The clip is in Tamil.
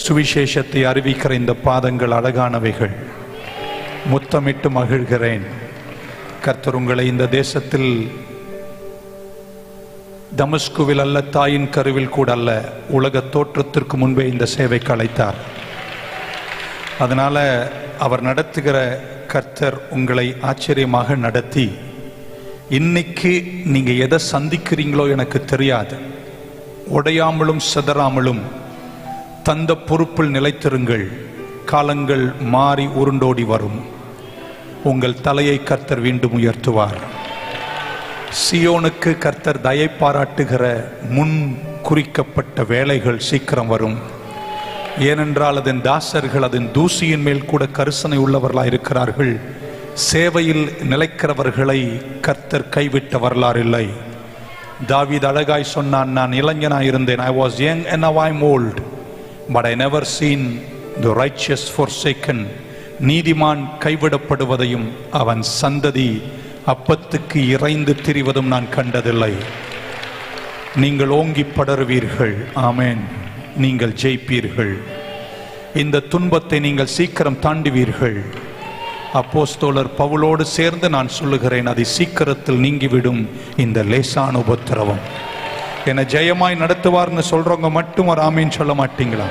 சுவிசேஷத்தை அறிவிக்கிற இந்த பாதங்கள் அழகானவைகள். முத்தமிட்டு மகிழ்கிறேன். கர்த்தர் உங்களை இந்த தேசத்தில் தமஸ்குவில் அல்ல, தாயின் கருவில் கூட அல்ல, உலக தோற்றத்திற்கு முன்பே இந்த சேவைக்கு அழைத்தார். அதனால அவர் நடத்துகிற கர்த்தர் உங்களை ஆச்சரியமாக நடத்தி, இன்னைக்கு நீங்க எதை சந்திக்கிறீங்களோ எனக்கு தெரியாது, உடையாமலும் சிதறாமலும் தந்த பொறுப்பில் நிலைத்திருங்கள். காலங்கள் மாறி உருண்டோடி வரும். உங்கள் தலையை கர்த்தர் மீண்டும் உயர்த்துவார். சியோனுக்கு கர்த்தர் தயை பாராட்டுகிற முன் குறிக்கப்பட்ட வேலைகள் சீக்கிரம் வரும். ஏனென்றால் அதன் தாசர்கள் அதன் தூசியின் மேல் கூட கரிசனை உள்ளவர்களாக இருக்கிறார்கள். சேவையில் நிலைக்கிறவர்களை கர்த்தர் கைவிட்ட வரலாறு இல்லை. தாவீது அழகாய் சொன்னான், நான் இளைஞனாய் இருந்தேன். I was young and now I'm old, but I never seen the righteous forsaken. நீதிமான் கைவிடப்படுவதையும் அவன் சந்ததி அப்பத்துக்கு இறைந்து திரிவதும் நான் கண்டதில்லை. நீங்கள் ஓங்கி படருவீர்கள். ஆமென். நீங்கள் ஜெயிப்பீர்கள். இந்த துன்பத்தை நீங்கள் சீக்கிரம் தாண்டுவீர்கள். அப்போஸ்தலர் பவுலோடு சேர்ந்து நான் சொல்லுகிறேன், அதை சீக்கிரத்தில் நீங்கிவிடும் இந்த லேசான உபத்திரவம். என்னை ஜெயமாய் நடத்துவார்னு சொல்றவங்க மட்டும் ஒரு ஆமீன் சொல்ல மாட்டீங்களா?